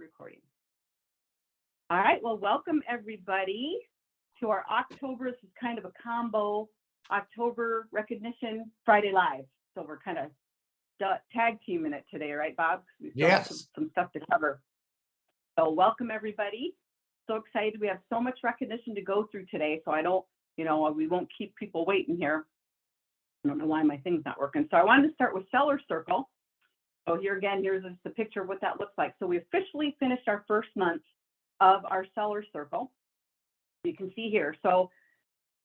recording. All right, well, welcome everybody to our October. This is kind of a combo October recognition Friday Live. So we're kind of tag teaming it today, right, Bob? We still have some stuff to cover. So welcome everybody. So excited. We have so much recognition to go through today. So I don't, we won't keep people waiting here. I don't know why my thing's not working. So I wanted to start with Seller Circle. So here again, here's the picture of what that looks like. So we officially finished our first month of our Seller Circle. You can see here. So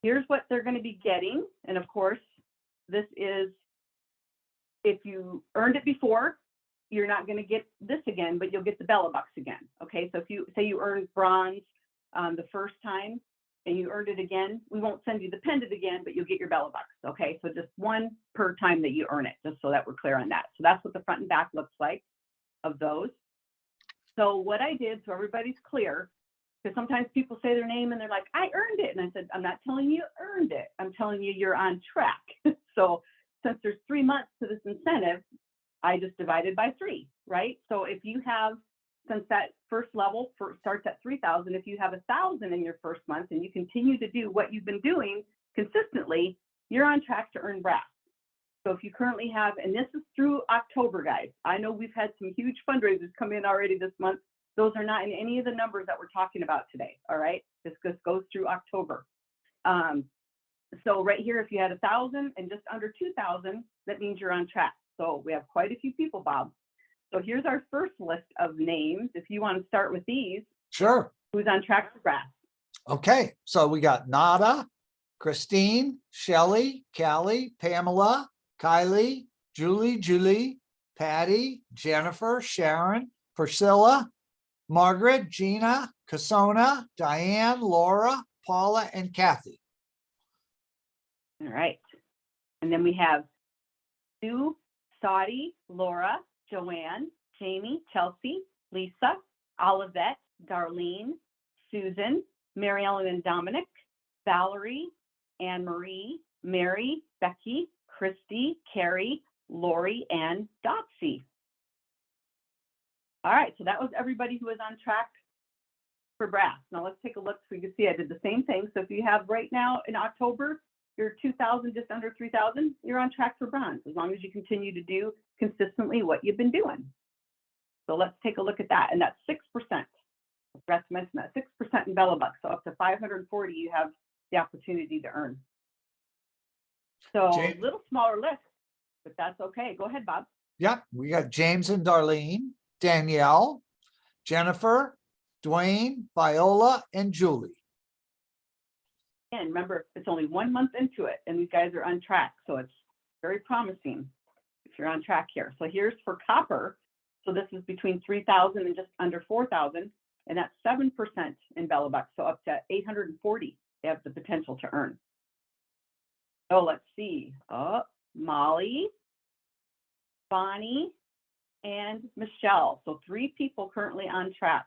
here's what they're going to be getting. And of course, this is, if you earned it before, you're not going to get this again, but you'll get the Bella Bucks again. Okay, so if you say you earned bronze the first time and you earned it again, we won't send you the pendant again, but you'll get your Bella Bucks. Okay, so just one per time that you earn it, just so that we're clear on that. So that's what the front and back looks like of those. So what I did, so everybody's clear, because sometimes people say their name and they're like, I earned it. And I said, I'm not telling you earned it. I'm telling you you're on track. So since there's 3 months to this incentive, I just divided by 3, right? So if you have, since that first level starts at 3,000, if you have 1,000 in your first month and you continue to do what you've been doing consistently, you're on track to earn brass. So if you currently have, and this is through October, guys. I know we've had some huge fundraisers come in already this month. Those are not in any of the numbers that we're talking about today, all right? This just goes through October. So right here, if you had 1,000 and just under 2,000, that means you're on track. So we have quite a few people, Bob. So here's our first list of names. If you want to start with these. Sure. Who's on track for brass? Okay, so we got Nada, Christine, Shelly, Callie, Pamela, Kylie, Julie, Patty, Jennifer, Sharon, Priscilla, Margaret, Gina, Cassona, Diane, Laura, Paula, and Kathy. All right. And then we have Sue, Saudi, Laura, Joanne, Jamie, Chelsea, Lisa, Olivette, Darlene, Susan, Mary Ellen and Dominic, Valerie, Anne Marie, Mary, Becky, Christy, Carrie, Lori, and Dotsy. All right, so that was everybody who was on track for brass. Now let's take a look so you can see I did the same thing. So if you have right now in October, you're 2,000, just under 3,000, you're on track for bronze, as long as you continue to do consistently what you've been doing. So let's take a look at that. And that's 6%. I forgot to mention that, 6% in Bella Bucks. So up to 540, you have the opportunity to earn. So a little smaller list, but that's okay. Go ahead, Bob. Yep, we got James and Darlene, Danielle, Jennifer, Dwayne, Viola, and Julie. And remember, it's only 1 month into it, and these guys are on track. So it's very promising if you're on track here. So here's for copper. So this is between 3,000 and just under 4,000, and that's 7% in Bella Bucks. So up to 840, they have the potential to earn. So let's see. Molly, Bonnie, and Michelle. So 3 people currently on track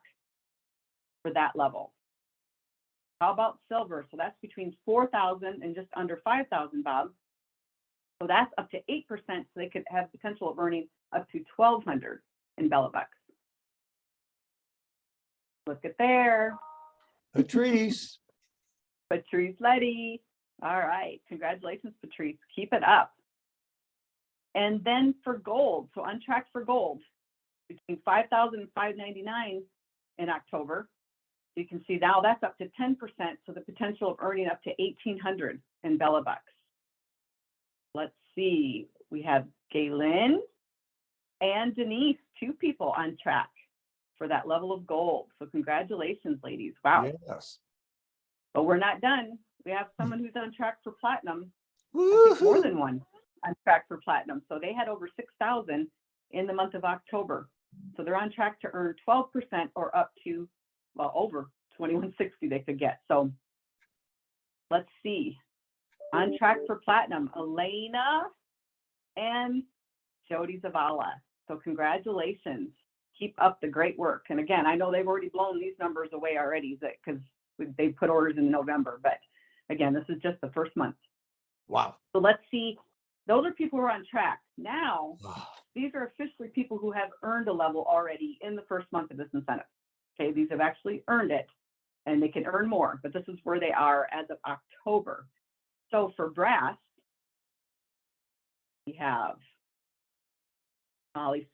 for that level. How about silver? So that's between 4,000 and just under 5,000, Bob. So that's up to 8%. So they could have potential of earning up to 1,200 in Bella Bucks. Look at there. Patrice. Patrice Letty. All right. Congratulations, Patrice. Keep it up. And then for gold, so on track for gold, between 5,000 and 599 in October. You can see now that's up to 10%, so the potential of earning up to 1,800 in Bella Bucks. Let's see, we have Galen and Denise, 2 people on track for that level of gold. So congratulations, ladies. Wow. Yes. But we're not done. We have someone who's on track for platinum. I think more than one on track for platinum. So they had over 6,000 in the month of October. So they're on track to earn 12% or up to, well, over 2,160 they could get. So let's see. On track for platinum, Elena and Jody Zavala. So congratulations. Keep up the great work. And again, I know they've already blown these numbers away already because they put orders in November. But again, this is just the first month. Wow. So let's see. Those are people who are on track. Now, these are officially people who have earned a level already in the first month of this incentive. Okay, these have actually earned it, and they can earn more, but this is where they are as of October. So for brass, we have Molly,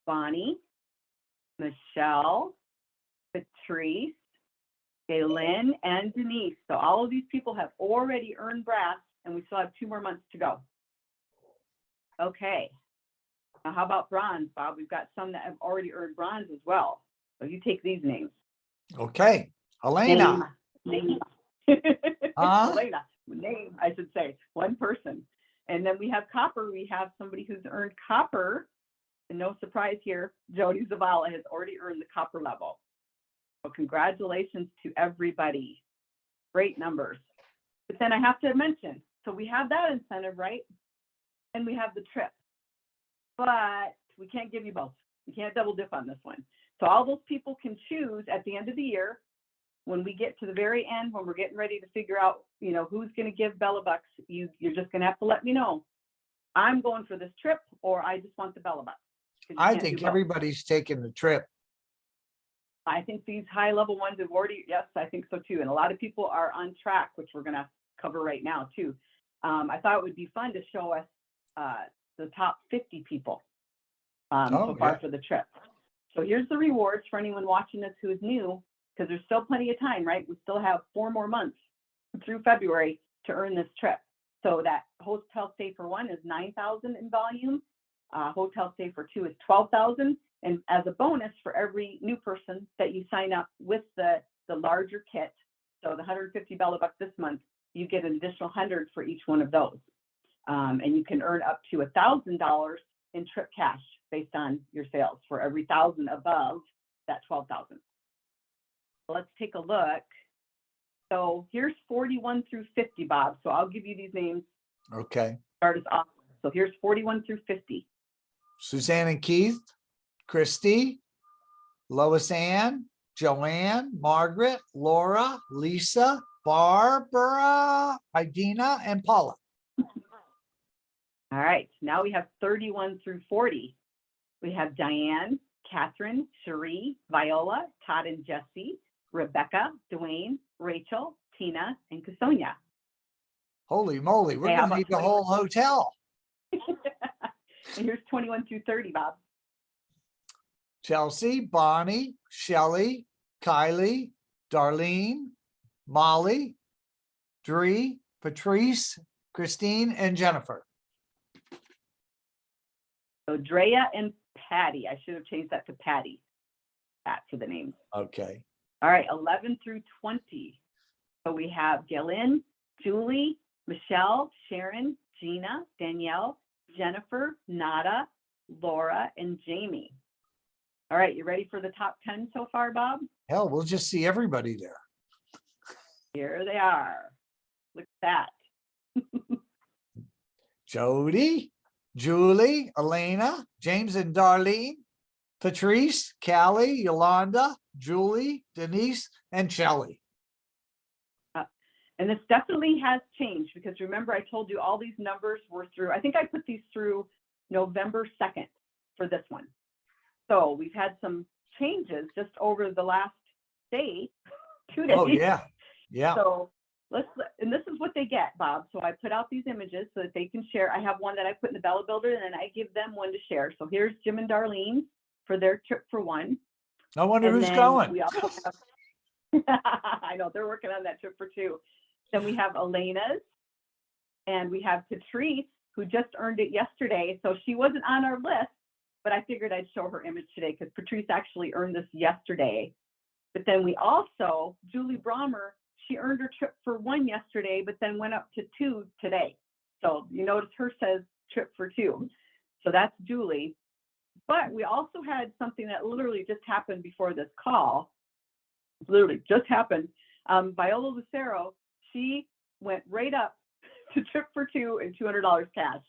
Bonnie, Michelle, Patrice, Gaylin, and Denise. So all of these people have already earned brass, and we still have 2 more months to go. Okay. Now, how about bronze, Bob? We've got some that have already earned bronze as well. So you take these names. Okay. Elena. Name. Huh? Elena. Name, I should say. One person. And then we have copper. We have somebody who's earned copper. And no surprise here, Jody Zavala has already earned the copper level. So congratulations to everybody. Great numbers. But then I have to mention, so we have that incentive, right? And we have the trip. But we can't give you both. We can't double dip on this one. So all those people can choose at the end of the year, when we get to the very end, when we're getting ready to figure out, you know, who's going to give Bella Bucks, you're just going to have to let me know. I'm going for this trip, or I just want the Bella Bucks. I think everybody's taking the trip. I think these high level ones have already, yes, I think so too. And a lot of people are on track, which we're going to cover right now too. I thought it would be fun to show us the top 50 people so far for the trip. So here's the rewards for anyone watching this who is new, because there's still plenty of time, right? We still have 4 more months through February to earn this trip. So that hotel stay for 1 is 9,000 in volume. Hotel stay for 2 is 12,000. And as a bonus for every new person that you sign up with the larger kit, so the 150 Bella Bucks this month, you get an additional 100 for each one of those. And you can earn up to $1,000 in trip cash based on your sales for every 1,000 above that 12,000. Let's take a look. So here's 41 through 50, Bob. So I'll give you these names. Okay. Start us off. So here's 41 through 50. Suzanne and Keith, Christy, Lois Ann, Joanne, Margaret, Laura, Lisa, Barbara, Idina, and Paula. All right. Now we have 31 through 40. We have Diane, Catherine, Cherie, Viola, Todd and Jesse, Rebecca, Dwayne, Rachel, Tina, and Casonia. Holy moly, we're going to need the whole hotel. And here's 21 through 30, Bob. Chelsea, Bonnie, Shelly, Kylie, Darlene, Molly, Dree, Patrice, Christine, and Jennifer. So Drea and Patty. I should have changed that to Patty. That for the names. Okay. All right, 11 through 20. So we have Gillian, Julie, Michelle, Sharon, Gina, Danielle, Jennifer, Nada, Laura, and Jamie. All right, you ready for the top 10 so far, Bob? Hell, we'll just see everybody there. Here they are. Look at that. Jody, Julie, Elena, James and Darlene, Patrice, Callie, Yolanda, Julie, Denise, and Shelley. And this definitely has changed, because remember, I told you all these numbers were through, I think I put these through November 2nd for this one. So we've had some changes just over the last day, 2 days. Oh, yeah. Yeah. So and this is what they get, Bob. So I put out these images so that they can share. I have one that I put in the Bella Builder, and then I give them one to share. So here's Jim and Darlene for their trip for 1. I wonder who's going. We also have, I know, they're working on that trip for 2. Then we have Elena's, and we have Patrice, who just earned it yesterday. So she wasn't on our list, but I figured I'd show her image today because Patrice actually earned this yesterday. But then we also, Julie Brommer, she earned her trip for 1 yesterday, but then went up to 2 today. So you notice her says trip for 2. So that's Julie. But we also had something that literally just happened before this call. Literally just happened. Viola Lucero, she went right up to trip for 2 and $200 cash.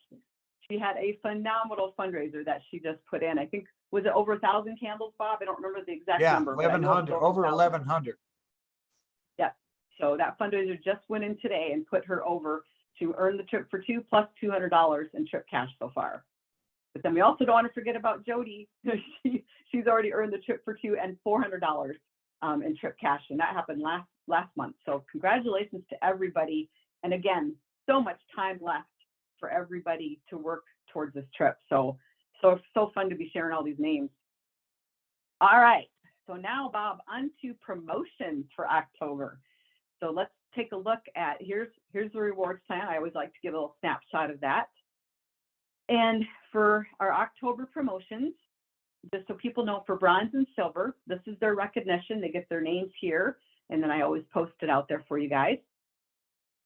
She had a phenomenal fundraiser that she just put in. I think, was it over 1,000 candles, Bob? I don't remember the exact number. 1,100, over 1,100. Yeah. So that fundraiser just went in today and put her over to earn the trip for 2 plus $200 in trip cash so far. But then we also don't want to forget about Jody. She's already earned the trip for two and $400 in trip cash, and that happened last month. So congratulations to everybody. And again, so much time left for everybody to work towards this trip. So fun to be sharing all these names. All right. So now, Bob, on to promotions for October. So let's take a look at, here's the rewards plan. I always like to give a little snapshot of that. And for our October promotions, just so people know, for bronze and silver, this is their recognition. They get their names here, and then I always post it out there for you guys.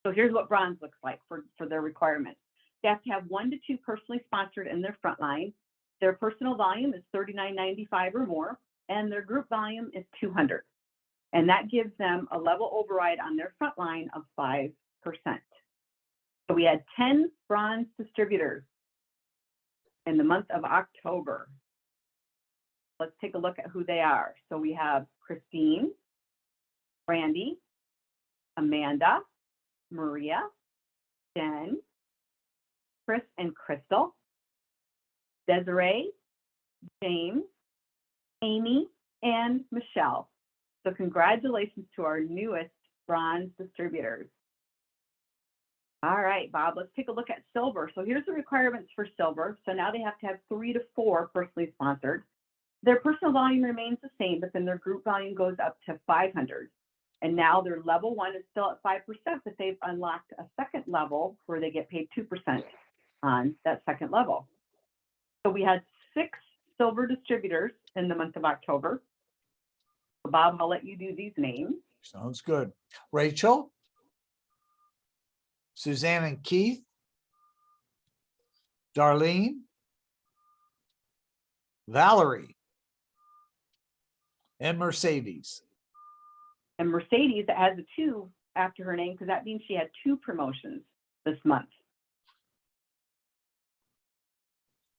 So here's what bronze looks like for their requirements. They have to have 1 to 2 personally sponsored in their front line. Their personal volume is $39.95 or more, and their group volume is 200. And that gives them a level override on their front line of 5%. So we had 10 bronze distributors in the month of October. Let's take a look at who they are. So we have Christine, Brandy, Amanda, Maria, Jen, Chris and Crystal, Desiree, James, Amy, and Michelle. So congratulations to our newest bronze distributors. All right, Bob, let's take a look at silver. So here's the requirements for silver. So now they have to have 3 to 4 personally sponsored. Their personal volume remains the same, but then their group volume goes up to 500. And now their level 1 is still at 5%, but they've unlocked a second level where they get paid 2% on that second level. So we had 6 silver distributors in the month of October. So Bob, I'll let you do these names. Sounds good. Rachel, Suzanne and Keith, Darlene, Valerie, and Mercedes. And Mercedes, that has a 2 after her name, because that means she had 2 promotions this month.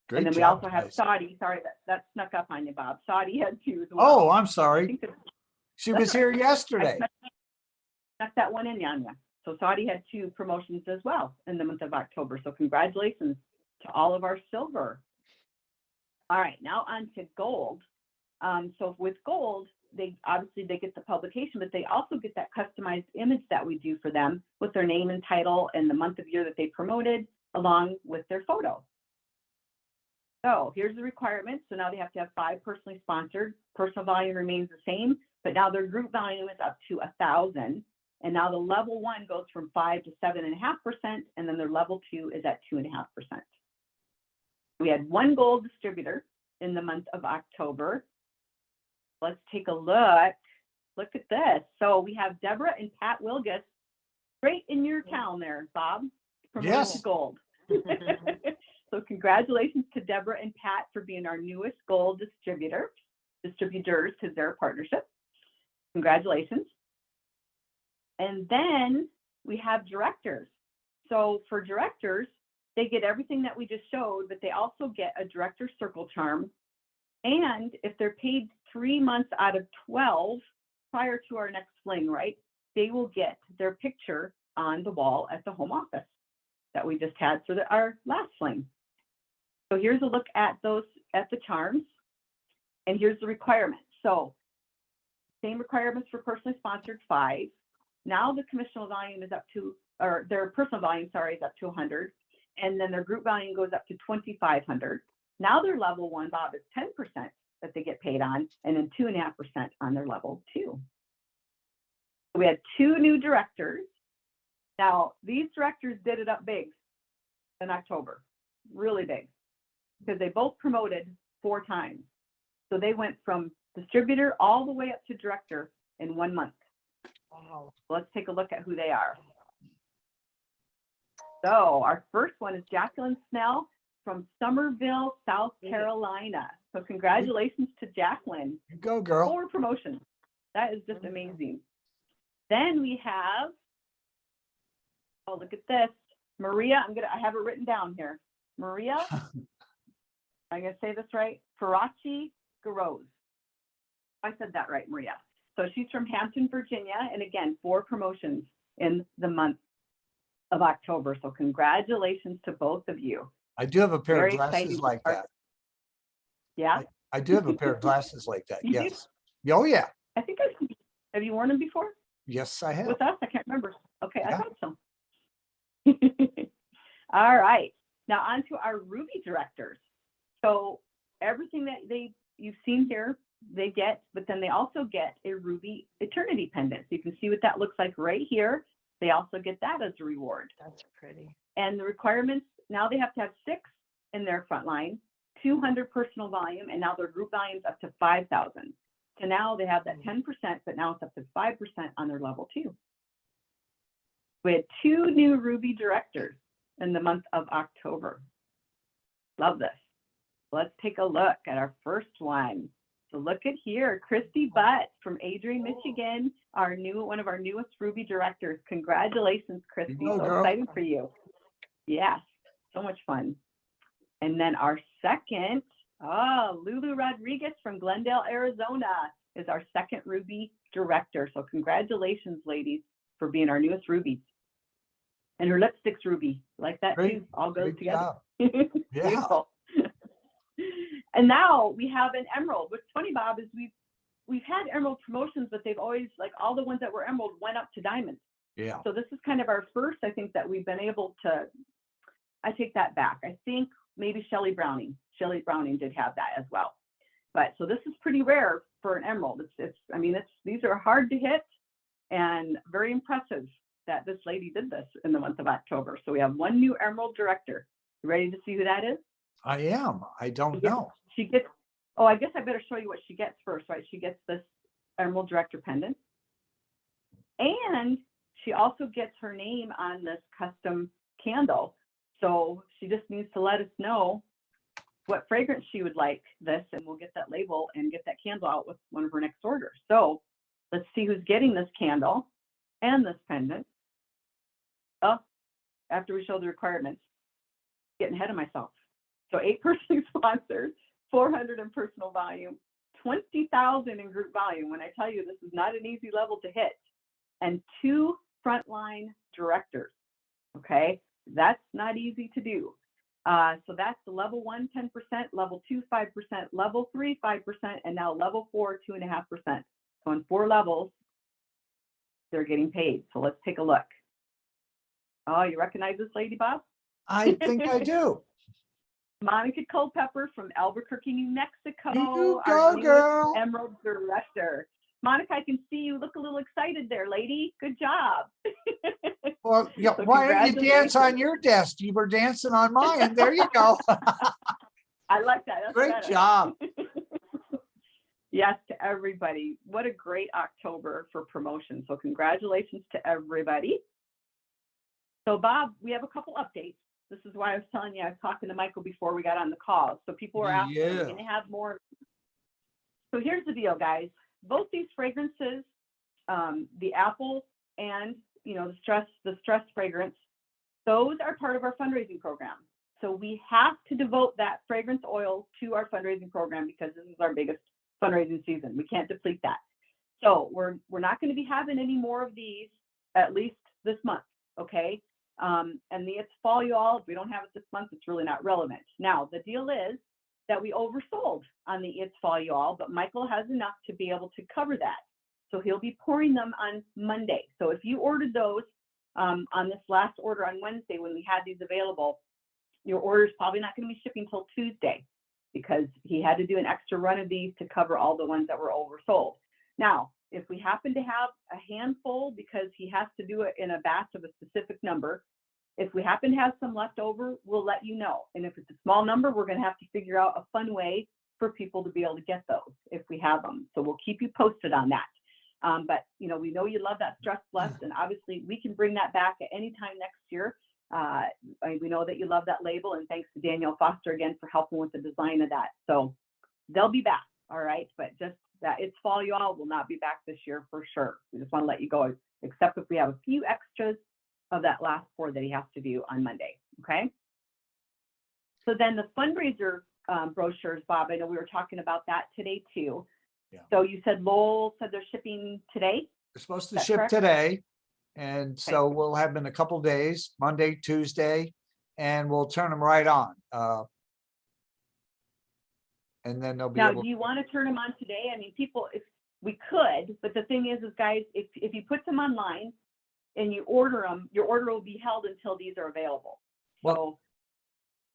Great and then job, we also have guys. Saudi. Sorry, that snuck up on you, Bob. Saudi had 2 as well. Oh, I'm sorry. She was here yesterday. I snuck that one in, Yanya. So Saudi had 2 promotions as well in the month of October. So congratulations to all of our silver. All right, now on to gold. So with gold, they get the publication, but they also get that customized image that we do for them with their name and title and the month of year that they promoted, along with their photo. So here's the requirements. So now they have to have 5 personally sponsored. Personal volume remains the same, but now their group volume is up to 1,000. And now the level 1 goes from 5 to 7.5%, and then their level 2 is at 2.5%. We had 1 gold distributor in the month of October. Let's take a look. Look at this. So we have Deborah and Pat Wilgus right in your town there, Bob. Promoted Yes. to gold. So congratulations to Deborah and Pat for being our newest gold distributors, because they're a partnership. Congratulations. And then we have directors. So for directors, they get everything that we just showed, but they also get a director circle charm. And if they're paid 3 months out of 12 prior to our next fling, right, they will get their picture on the wall at the home office that we just had for our last fling. So here's a look at those, at the charms, and here's the requirements. So same requirements for personally sponsored 5. Now the commissional volume is up to, or their personal volume, sorry, is up to 100. And then their group volume goes up to 2,500. Now their level 1, Bob, is 10% that they get paid on, and then 2.5% on their level 2. We had 2 new directors. Now these directors did it up big in October, really big, because they both promoted 4 times. So they went from distributor all the way up to director in 1 month. Wow. Let's take a look at who they are. So our first one is Jacqueline Snell from Summerville, South Carolina. So congratulations to Jacqueline. You go, girl. 4 promotions. That is just amazing. Then we have, oh, look at this. Maria, I have it written down here. Maria, I'm going to say this right, Faraci Garoz. I said that right, Maria. So she's from Hampton, Virginia, and again, 4 promotions in the month of October. So congratulations to both of you. I do have a pair of Very exciting glasses to like start. that. Yeah, I do have a pair of glasses like that. You do? Yes. Oh, yeah. I think have you worn them before Yes, I have. with us? I can't remember. Okay, I Yeah. thought so. All right. Now on to our Ruby directors. So everything that you've seen here, they get, but then they also get a Ruby Eternity pendant. So you can see what that looks like right here. They also get that as a reward. That's pretty. And the requirements, now they have to have 6 in their front line, 200 personal volume, and now their group volume's up to 5,000. So now they have that 10%, but now it's up to 5% on their level 2. We had 2 new Ruby directors in the month of October. Love this. Let's take a look at our first one. So look at here, Christy Butt from Adrian, Michigan, one of our newest Ruby directors. Congratulations, Christy. go, So girl. excited for you. Yes, so much fun. And then our second, Lulu Rodriguez from Glendale, Arizona is our second Ruby director. So congratulations, ladies, for being our newest Rubies. And her lipstick's Ruby, like that Great, too, all goes great together. job. Beautiful. And now we have an emerald. What's funny, Bob, is we've had emerald promotions, but they've always, like, all the ones that were emerald went up to diamond. Yeah. So this is kind of our first, I think, that we've been able to, I take that back. I think maybe Shelley Browning did have that as well. But so this is pretty rare for an emerald. These are hard to hit and very impressive that this lady did this in the month of October. So we have one new emerald director. You ready to see who that is? I am. I don't know. She gets, I guess I better show you what she gets first, right? She gets this emerald director pendant. And she also gets her name on this custom candle. So she just needs to let us know what fragrance she would like this, and we'll get that label and get that candle out with one of her next orders. So let's see who's getting this candle and this pendant. Oh, after we show the requirements, getting ahead of myself. So 8 personally sponsored, 400 in personal volume, 20,000 in group volume. When I tell you this is not an easy level to hit, and 2 frontline directors. Okay, that's not easy to do. So that's the level 1, 10%, level 2, 5%, level 3, 5%, and now level 4, 2.5%. So on 4 levels, they're getting paid. So let's take a look. Oh, you recognize this lady, Bob? I think I do. Monica Culpepper from Albuquerque, New Mexico. You our go, girl. Emerald director. Monica, I can see you look a little excited there, lady. Good job. Well, yeah, So why don't you dance on congratulations. your desk? You were dancing on mine. There you go. I like that. That's Great better. job. Yes, to everybody. What a great October for promotion. So congratulations to everybody. So Bob, we have a couple updates. This is why I was telling you, I was talking to Michael before we got on the call. So people were asking, are we going to have more? So here's the deal, guys. Both these fragrances, the apple and the stress fragrance, those are part of our fundraising program. So we have to devote that fragrance oil to our fundraising program because this is our biggest fundraising season. We can't deplete that. So we're not going to be having any more of these, at least this month, okay? And the It's Fall Y'all, if we don't have it this month, it's really not relevant. Now, the deal is that we oversold on the It's Fall Y'all, but Michael has enough to be able to cover that. So he'll be pouring them on Monday. So if you ordered those on this last order on Wednesday when we had these available, your order is probably not going to be shipping until Tuesday because he had to do an extra run of these to cover all the ones that were oversold. Now, if we happen to have a handful, because he has to do it in a batch of a specific number, if we happen to have some left over, we'll let you know. And if it's a small number, we're going to have to figure out a fun way for people to be able to get those if we have them. So we'll keep you posted on that. But we know you love that Stress Blessed, and obviously we can bring that back at any time next year. We know that you love that label, and thanks to Danielle Foster again for helping with the design of that. So they'll be back, all right? But just that It's Fall Y'all will not be back this year for sure. We just want to let you go, except if we have a few extras of that last 4 that he has to do on Monday, okay? So then the fundraiser brochures, Bob, I know we were talking about that today too. Yeah. So you said Lowell said they're shipping today? They're supposed to That's ship correct? today. And so we'll have in a couple days, Monday, Tuesday, and we'll turn them right on. And then they'll be Now, able. do you want to turn them on today? I mean, people, if we could, but the thing is guys, if you put them online and you order them, your order will be held until these are available. Well, So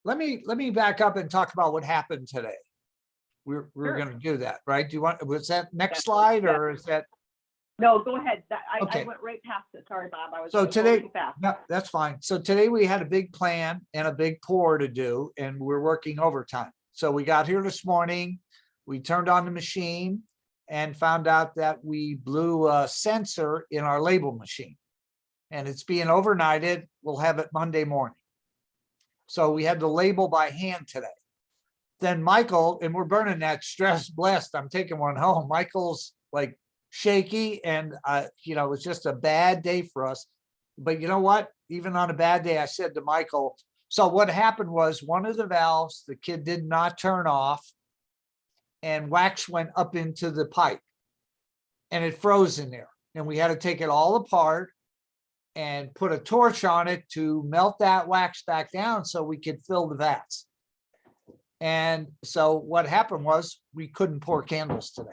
let me back up and talk about what happened today. We're Sure. going to do that, right? Do you want, was that next Yeah. slide, Yeah. or is that? no, go ahead. Okay. I went right past it. Sorry, Bob. I was So going today, too fast. no, that's fine. So today we had a big plan and a big pour to do, and we're working overtime. So we got here this morning, we turned on the machine and found out that we blew a sensor in our label machine, and it's being overnighted. We'll have it Monday morning. So we had to label by hand today. Then Michael, and we're burning that stress blessed. I'm taking one home. Michael's like shaky, and you know, it was just a bad day for us. But you know what? Even on a bad day, I said to Michael, so what happened was one of the valves, the kid did not turn off, and wax went up into the pipe and it froze in there. And we had to take it all apart and put a torch on it to melt that wax back down so we could fill the vats. And so what happened was we couldn't pour candles today.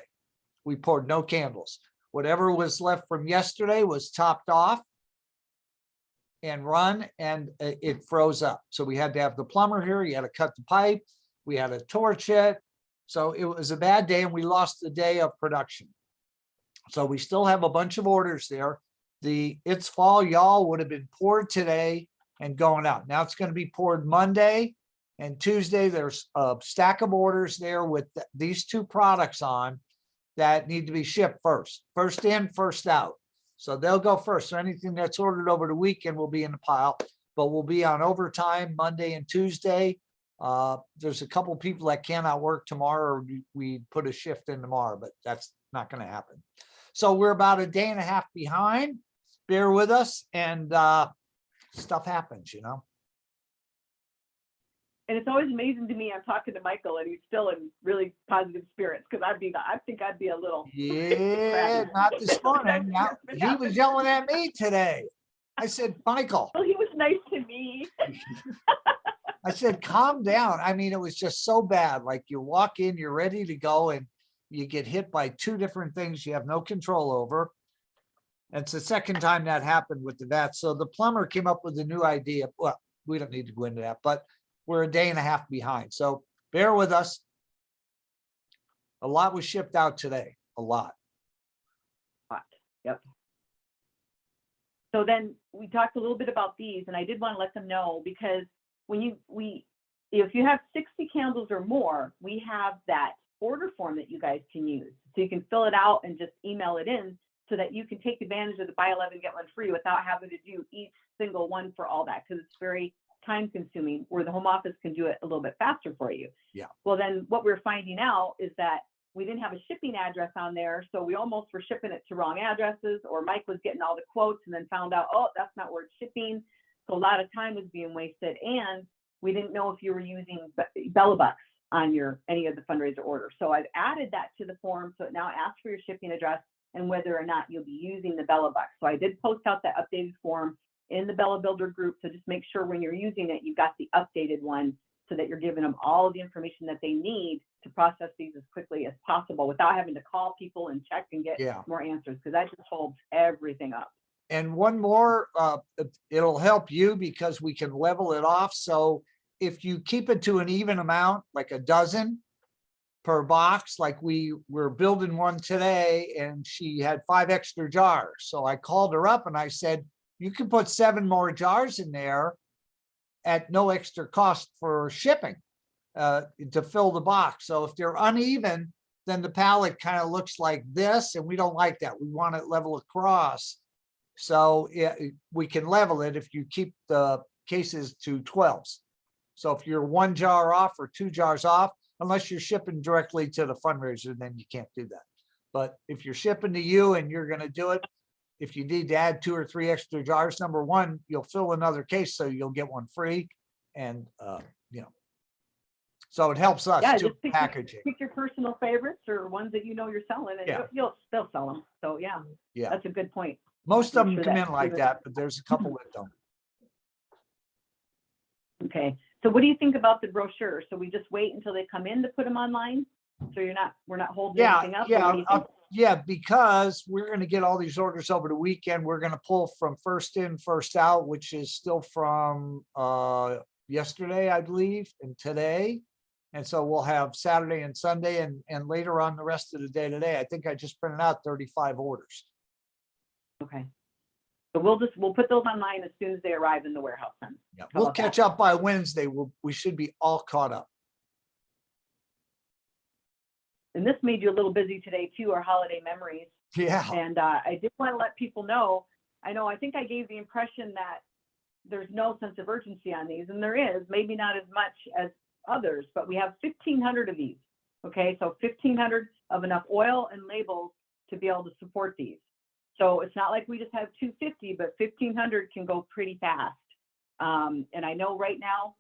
We poured no candles. Whatever was left from yesterday was topped off and run, and it froze up. So we had to have the plumber here. He had to cut the pipe. We had to torch it. So it was a bad day, and we lost the day of production. So we still have a bunch of orders there. The It's Fall Y'all would have been poured today and going out. Now it's going to be poured Monday and Tuesday. There's a stack of orders there with these two products on that need to be shipped first. First in, first out. So they'll go first. So anything that's ordered over the weekend will be in the pile, but we'll be on overtime Monday and Tuesday. There's a couple of people that cannot work tomorrow, or we put a shift in tomorrow, but that's not going to happen. So we're about a day and a half behind. Bear with us, and stuff happens, you know. And it's always amazing to me. I'm talking to Michael, and he's still in really positive spirits, because I think I'd be a little. Yeah, not this morning. Now, he was yelling at me today. I said, Michael. Well, he was nice to me. I said, calm down. I mean, it was just so bad. Like, you walk in, you're ready to go, and you get hit by two different things you have no control over. And it's the second time that happened with the vat. So the plumber came up with a new idea. Well, we don't need to go into that, but we're a day and a half behind. So bear with us. A lot was shipped out today. A lot. Yep. So then we talked a little bit about these, and I did want to let them know, because when if you have 60 candles or more, we have that order form that you guys can use. So you can fill it out and just email it in, so that you can take advantage of the buy 11, get one free without having to do each single one for all that, because it's very time consuming, where the home office can do it a little bit faster for you. Yeah. Well, then what we're finding out is that we didn't have a shipping address on there. So we almost were shipping it to wrong addresses, or Mike was getting all the quotes and then found out, oh, that's not where it's shipping. So a lot of time was being wasted. And we didn't know if you were using Bella Bucks on any of the fundraiser orders. So I've added that to the form. So it now asks for your shipping address and whether or not you'll be using the Bella Bucks. So I did post out that updated form in the Bella Builder group. So just make sure when you're using it, you've got the updated one, so that you're giving them all of the information that they need to process these as quickly as possible without having to call people and check and get more answers, because that just holds everything up. And one more, it'll help you because we can level it off. So if you keep it to an even amount, like a dozen per box, like we were building one today, and she had 5 extra jars. So I called her up and I said, you can put 7 more jars in there at no extra cost for shipping to fill the box. So if they're uneven, then the pallet kind of looks like this, and we don't like that. We want it level across. So we can level it if you keep the cases to 12s. So if you're 1 jar off or 2 jars off, unless you're shipping directly to the fundraiser, then you can't do that. But if you're shipping to you and you're going to do it, if you need to add 2 or 3 extra jars, number one, you'll fill another case, so you'll get one free. And, you know, so it helps us too, packaging. Pick your personal favorites or ones that you know you're selling, and you'll still sell them. So yeah, that's a good point. Most of them come in like that, but there's a couple that don't. Okay, so what do you think about the brochure? So we just wait until they come in to put them online? So we're not holding Yeah, anything up? Or what do you think? yeah, because we're gonna get all these orders over the weekend. We're gonna pull from first in, first out, which is still from yesterday, I believe, and today. And so we'll have Saturday and Sunday and later on the rest of the day today. I think I just printed out 35 orders. Okay. So we'll put those online as soon as they arrive in the warehouse then. Yeah, How we'll about catch that? up by Wednesday. We should be all caught up. And this made you a little busy today too, our holiday memories. Yeah. And I did want to let people know, I think I gave the impression that there's no sense of urgency on these, and there is, maybe not as much as others, but we have 1,500 of these. Okay, so 1,500 of enough oil and labels to be able to support these. So it's not like we just have 250, but 1,500 can go pretty fast. And I know right now,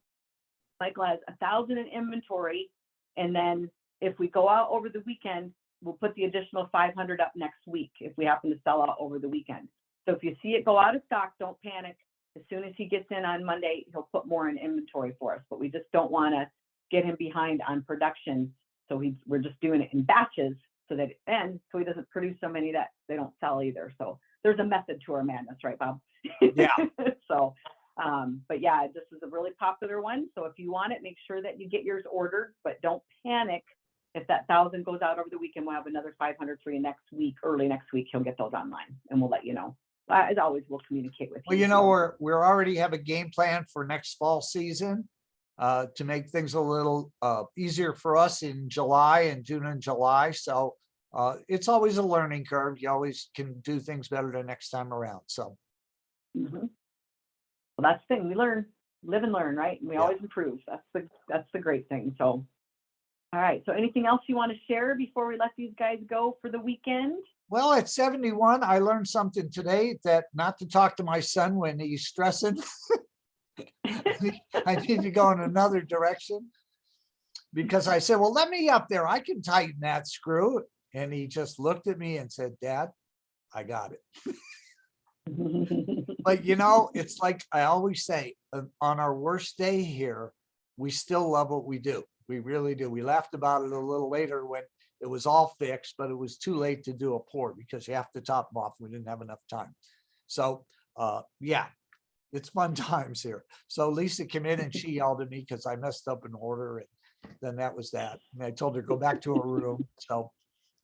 Michael has 1,000 in inventory, and then if we go out over the weekend, we'll put the additional 500 up next week if we happen to sell out over the weekend. So if you see it go out of stock, don't panic. As soon as he gets in on Monday, he'll put more in inventory for us, but we just don't want to get him behind on production. So we're just doing it in batches so he doesn't produce so many that they don't sell either. So there's a method to our madness, right, Bob? Yeah. So, but yeah, this is a really popular one. So if you want it, make sure that you get yours ordered, but don't panic. If that 1,000 goes out over the weekend, we'll have another 500 for you next week, early next week. He'll get those online and we'll let you know. As always, we'll communicate with you. Well, you know, we're already have a game plan for next fall season to make things a little easier for us in July and June and July. So it's always a learning curve. You always can do things better the next time around. So. Well, that's the thing. We learn, live and learn, right? And we always improve. That's the great thing. So, all right. So anything else you want to share before we let these guys go for the weekend? Well, at 71, I learned something today that not to talk to my son when he's stressing. I need to go in another direction because I said, well, let me up there. I can tighten that screw. And he just looked at me and said, Dad, I got it. But, you know, it's like I always say, on our worst day here, we still love what we do. We really do. We laughed about it a little later when it was all fixed, but it was too late to do a pour because you have to top them off. We didn't have enough time. So, yeah, it's fun times here. So Lisa came in and she yelled at me because I messed up an order. And then that was that. And I told her to go back to her room. So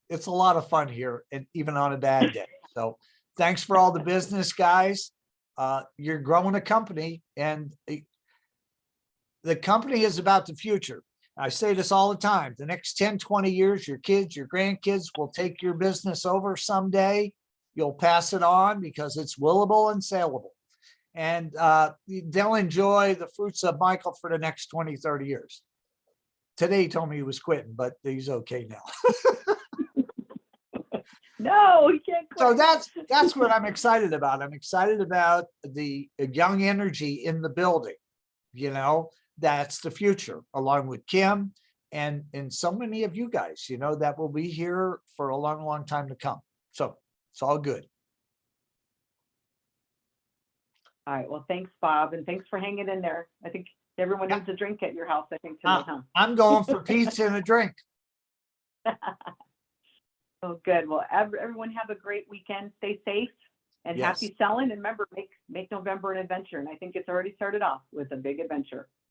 it's a lot of fun here, and even on a bad day. So thanks for all the business, guys. You're growing a company, and the company is about the future. I say this all the time. The next 10, 20 years, your kids, your grandkids will take your business over someday. You'll pass it on because it's willable and saleable. And they'll enjoy the fruits of Michael for the next 20, 30 years. Today he told me he was quitting, but he's okay now. No, he can't quit. So that's what I'm excited about. I'm excited about the young energy in the building. You know, that's the future, along with Kim and so many of you guys, you know, that will be here for a long, long time to come. So it's all good. All right. Well, thanks, Bob. And thanks for hanging in there. I think everyone needs a drink at your house, I think, tonight, huh? I'm going for pizza and a drink. Oh, good. Well, everyone have a great weekend. Stay safe and happy selling. And remember, make November an adventure. And I think it's already started off with a big adventure.